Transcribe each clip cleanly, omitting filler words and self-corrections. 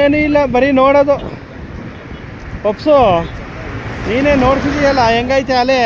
ಏನೂ ಇಲ್ಲ, ಬರೀ ನೋಡೋದು. ಪಪ್ಸು, ನೀನೇ ನೋಡ್ತಿದೀಯಲ್ಲ ಹೆಂಗೈತೆ ಅಲೆ.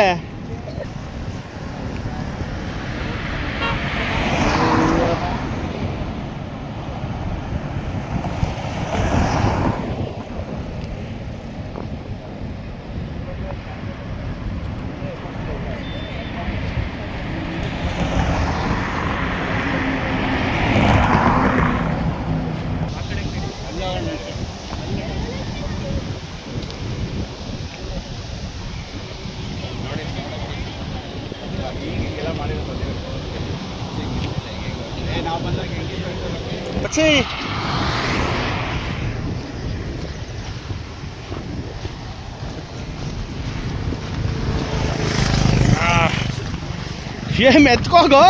ಮೆತ್ಕೋಗೋ,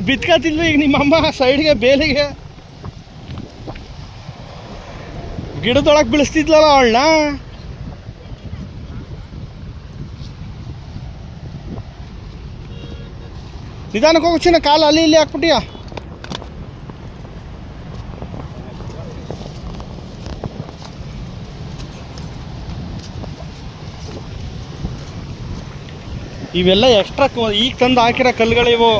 ಬಿತ್ಕತಿಲ್ವಿ ಈಗ ನಿಮ್ಮಮ್ಮ ಸೈಡ್ಗೆ ಬೇಲಿಗೆ. ಗಿಡದೊಳಗೆ ಬೀಳಿಸ್ತಿದ್ಲಲ್ಲ ಅವಳನ್ನ. ನಿಧಾನಕ್ಕೆ ಹೋಗು ಚಿನ್ನ, ಕಾಲು ಅಲ್ಲಿ ಇಲ್ಲಿ ಹಾಕ್ಬಿಟ್ಟಿಯಾ. ಇವೆಲ್ಲ ಎಕ್ಸ್ಟ್ರಾ ಈಗ ತಂದು ಹಾಕಿರೋ ಕಲ್ಲುಗಳಿವು.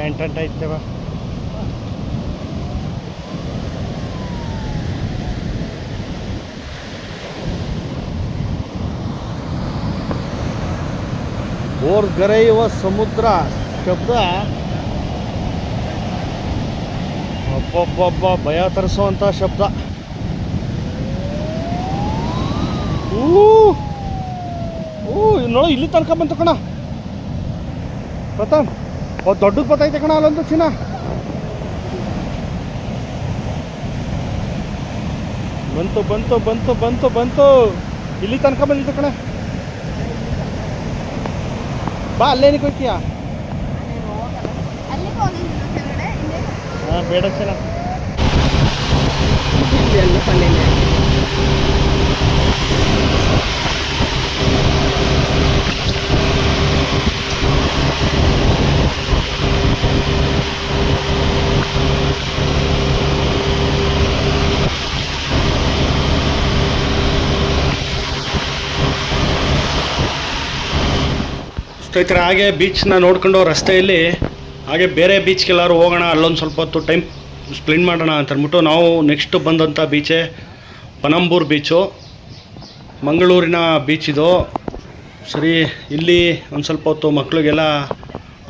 ಎಂಟಂಟ ಐತವ. ಓರ್ಗರೆಯುವ ಸಮುದ್ರ ಶಬ್ದ ಒಬ್ಬೊಬ್ಬೊಬ್ಬ ಭಯ ತರಿಸುವಂಥ ಶಬ್ದ. ನೋಡು, ಇಲ್ಲಿ ತನಕ ಬಂತು ಕಣ ಪ್ರತಾಪ್. ದೊಡ್ಡದು ಬತ್ತೈತೆ ಕಣ ಅಲ್ಲೊಂದು ಚಿನ್ನ. ಬಂತು ಬಂತು ಬಂತು ಬಂತು ಬಂತು, ಇಲ್ಲಿ ತನಕ ಬಂದಿತ್ತು ಕಣ. ಬಾ, ಅಲ್ಲೇನಿಗೆ ಹೋಗ್ತೀಯಾ? ಹಾಂ, ಬೇಡ ಚಿನ್ನ. ಸ್ನೇಹಿತರೆ, ಹಾಗೆ ಬೀಚ್ನ ನೋಡ್ಕೊಂಡು ರಸ್ತೆಯಲ್ಲಿ ಹಾಗೆ ಬೇರೆ ಬೀಚ್ಗೆಲ್ಲಾರು ಹೋಗೋಣ, ಅಲ್ಲೊಂದು ಸ್ವಲ್ಪ ಹೊತ್ತು ಟೈಮ್ ಸ್ಪೆಂಡ್ ಮಾಡೋಣ ಅಂತ ಅಂದ್ಬಿಟ್ಟು ನಾವು ನೆಕ್ಸ್ಟ್ ಬಂದಂಥ ಬೀಚೇ ಪನಂಬೂರು ಬೀಚು, ಮಂಗಳೂರಿನ ಬೀಚ್ ಇದು. ಸರಿ, ಇಲ್ಲಿ ಒಂದು ಸ್ವಲ್ಪ ಹೊತ್ತು ಮಕ್ಕಳಿಗೆಲ್ಲ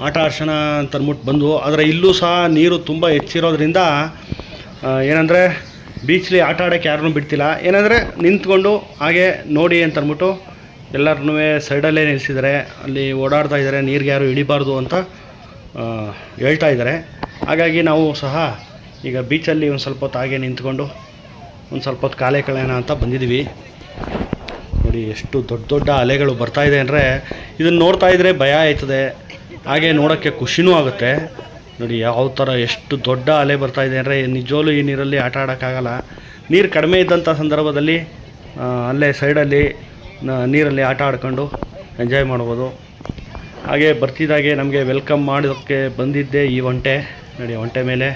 ಆಟ ಆಡ್ಸೋಣ ಅಂತ ಅಂದ್ಬಿಟ್ಟು ಬಂದು. ಆದರೆ ಇಲ್ಲೂ ಸಹ ನೀರು ತುಂಬ ಹೆಚ್ಚಿರೋದ್ರಿಂದ ಏನಂದರೆ ಬೀಚ್ಲಿ ಆಟ ಆಡೋಕ್ಕೆ ಯಾರನ್ನೂ ಬಿಡ್ತಿಲ್ಲ. ಏನಂದರೆ ನಿಂತ್ಕೊಂಡು ಹಾಗೆ ನೋಡಿ ಅಂತ ಅಂದ್ಬಿಟ್ಟು ಎಲ್ಲರನ್ನೂ ಸೈಡಲ್ಲೇ ನಿಲ್ಲಿಸಿದ್ದಾರೆ. ಅಲ್ಲಿ ಓಡಾಡ್ತಾ ಇದ್ದಾರೆ, ನೀರಿಗೆ ಯಾರು ಇಳಿಬಾರ್ದು ಅಂತ ಹೇಳ್ತಾ ಇದ್ದಾರೆ. ಹಾಗಾಗಿ ನಾವು ಸಹ ಈಗ ಬೀಚಲ್ಲಿ ಒಂದು ಸ್ವಲ್ಪ ಹೊತ್ತು ಹಾಗೆ ನಿಂತ್ಕೊಂಡು ಒಂದು ಸ್ವಲ್ಪ ಹೊತ್ತು ಕಾಲೇ ಕಳೆಯೋಣ ಅಂತ ಬಂದಿದ್ದೀವಿ. ನೋಡಿ, ಎಷ್ಟು ದೊಡ್ಡ ದೊಡ್ಡ ಅಲೆಗಳು ಬರ್ತಾಯಿದೆ ಅಂದರೆ ಇದನ್ನು ನೋಡ್ತಾ ಇದ್ದರೆ ಭಯ ಆಯ್ತದೆ, ಹಾಗೆ ನೋಡೋಕ್ಕೆ ಖುಷಿನೂ ಆಗುತ್ತೆ. ನೋಡಿ ಯಾವ ಥರ ಎಷ್ಟು ದೊಡ್ಡ ಅಲೆ ಬರ್ತಾಯಿದೆ ಅಂದರೆ ನಿಜವಾಗ್ಲೂ ಈ ನೀರಲ್ಲಿ ಆಟ ಆಡೋಕ್ಕಾಗಲ್ಲ. ನೀರು ಕಡಿಮೆ ಇದ್ದಂಥ ಸಂದರ್ಭದಲ್ಲಿ ಅಲ್ಲೇ ಸೈಡಲ್ಲಿ ನೀರಲ್ಲಿ ಆಟ ಆಡ್ಕೊಂಡು ಎಂಜಾಯ್ ಮಾಡ್ಬೋದು. ಹಾಗೆ ಬರ್ತಿದ್ದಾಗೆ ನಮಗೆ ವೆಲ್ಕಮ್ ಮಾಡೋಕ್ಕೆ ಬಂದಿದ್ದೆ ಈ ಒಂಟೆ. ನೋಡಿ, ಒಂಟೆ ಮೇಲೆ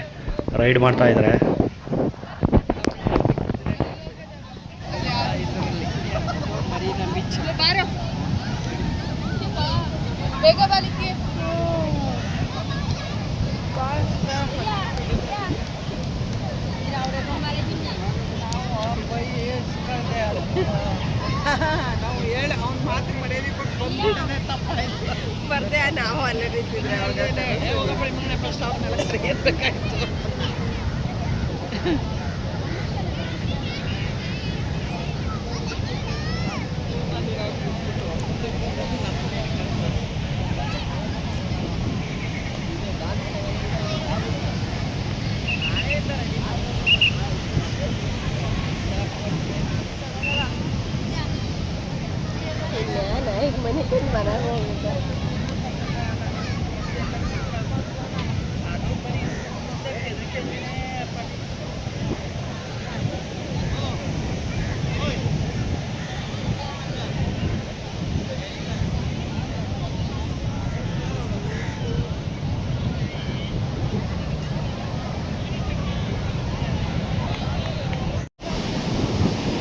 ರೈಡ್ ಮಾಡ್ತಾಯಿದ್ದಾರೆ. ನಾವು ಹೇಳಿ ಅವ್ನ ಮಾತು ಮರ್ಯಾದೆ ಕೊಟ್ಟು ಬಂದ್ಬಿಟ್ಟನೆ ತಪ್ಪಾಯ್ತು. ಬರ್ದೆ ನಾವು ಅಲ್ಲೇ ನಿಂತಿದ್ರೆ ಅವ್ರಿಗೆ ಪ್ರಸ್ತಾವನೆಲ್ಲ ಇರ್ಬೇಕಾಯ್ತು.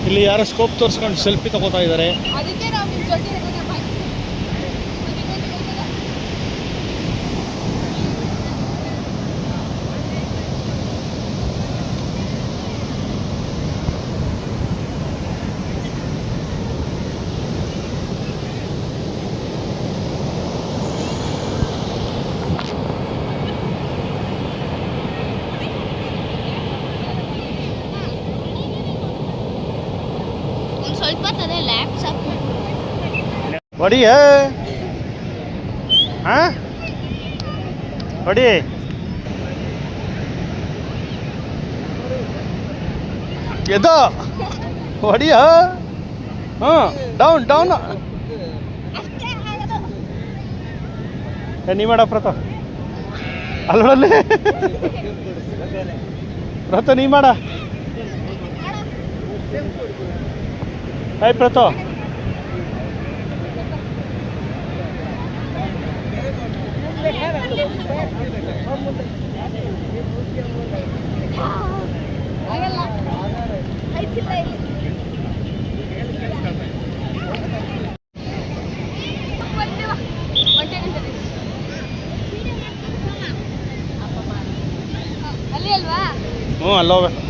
ಇಲ್ಲಿ ಯಾರೋ ಸ್ಕೋಪ್ ತೋರಿಸ್ಕೊಂಡು ಸೆಲ್ಫಿ ತಗೋತಾ ಇದ್ದಾರೆ. ಅದಕ್ಕೆ ನಾವು ನಿಮ್ಮ ಜೊತೆ ಇರೋಣ ಬಾಯ್. ಸ್ವಲ್ಪ ತದೆ ಲ್ಯಾಪ್ ಸಾಕು ಹೊಡಿ ಹಾಂ ಹೊಡಿ. ಎದೋ ಹೊಡಿಯ. ಹಾಂ ಡೌನ್ ಡೌನ್. ನೀ ಮಾಡ ಪ್ರತ ಅಲ್ಲೊಡಲ್ಲಿ ಪ್ರತ ನೀ ಮಾಡ. ಹಾಯ್ ಪ್ರತೋ. ಆಗಲ್ಲ ಆಯ್ತಿಲ್ಲ ಇಲ್ಲಿ ಅಲ್ಲಿ ಅಲ್ವಾ? ಹ್ಞೂ ಅಲ್ಲೋಗ್ಬೇಕು.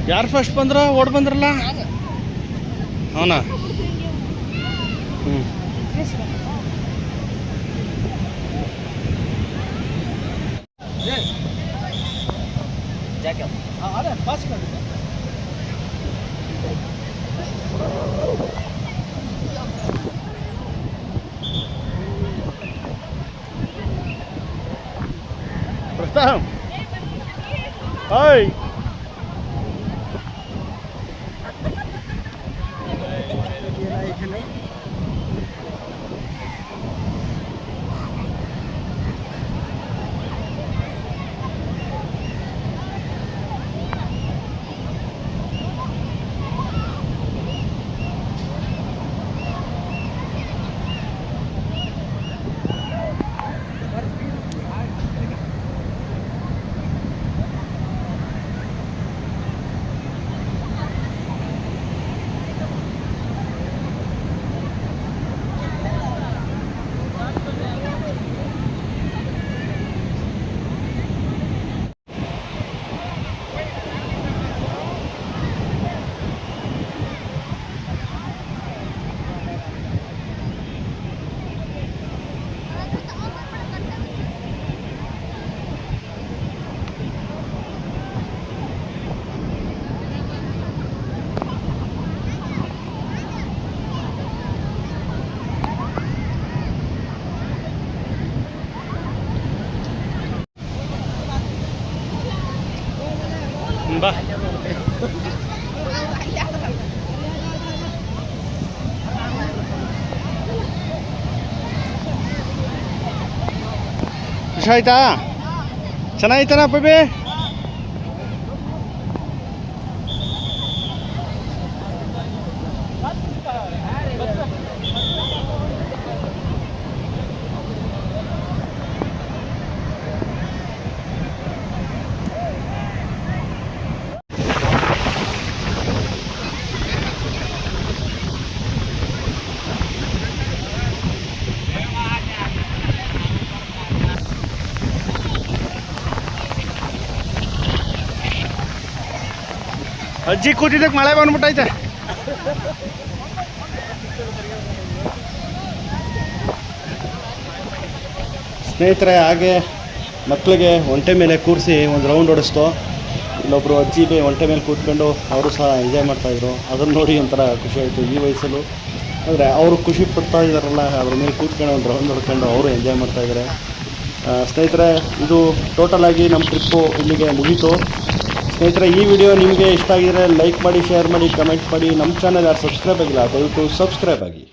ಯಾರು ಫಸ್ಟ್ ಬಂದ್ರ ಓಡ್ ಬಂದ್ರಲ್ಲ ಅವನಾ? ಹ್ಞೂ ಪ್ರತಾಪ್ ಹಾಯ್. ಬಾ. ಖುಷಿ ಆಯ್ತಾ? ಚೆನ್ನಾಗಿತ್ತಾನ ಪಬಿ? ಅಜ್ಜಿ ಕೂತಿದ್ದಕ್ಕೆ ಮಳೆ ಬಂದ್ಬಿಟ್ಟೈತೆ. ಸ್ನೇಹಿತರೆ, ಹಾಗೆ ಮಕ್ಕಳಿಗೆ ಒಂಟೆ ಮೇಲೆ ಕೂರಿಸಿ ಒಂದು ರೌಂಡ್ ಹೊಡಿಸ್ತು. ಇಲ್ಲೊಬ್ಬರು ಅಜ್ಜಿ ಒಂಟೆ ಮೇಲೆ ಕೂತ್ಕೊಂಡು ಅವರು ಸಹ ಎಂಜಾಯ್ ಮಾಡ್ತಾಯಿದ್ರು. ಅದನ್ನು ನೋಡಿ ಒಂಥರ ಖುಷಿ ಆಯಿತು ಈ ವಯಸ್ಸಲ್ಲೂ. ಆದರೆ ಅವರು ಖುಷಿ ಪಡ್ತಾ ಇದ್ದಾರಲ್ಲ, ಅದ್ರ ಮೇಲೆ ಕೂತ್ಕೊಂಡು ಒಂದು ರೌಂಡ್ ಹೊಡ್ಕೊಂಡು ಅವರು ಎಂಜಾಯ್ ಮಾಡ್ತಾಯಿದ್ದಾರೆ. ಸ್ನೇಹಿತರೆ, ಇದು ಟೋಟಲಾಗಿ ನಮ್ಮ ಟ್ರಿಪ್ಪು ಇಲ್ಲಿಗೆ ಮುಗೀತು. ಸ್ನೇಹಿತರೆ, ಈ ವಿಡಿಯೋ ನಿಮಗೆ ಇಷ್ಟ ಆಗಿದರೆ ಲೈಕ್ ಮಾಡಿ, ಶೇರ್ ಮಾಡಿ, ಕಮೆಂಟ್ ಮಾಡಿ. ನಮ್ಮ ಚಾನಲ್ ಯಾರು ಸಬ್ಸ್ಕ್ರೈಬ್ ಆಗಿಲ್ಲ ದಯವಿಟ್ಟು ಸಬ್ಸ್ಕ್ರೈಬ್ ಆಗಿ.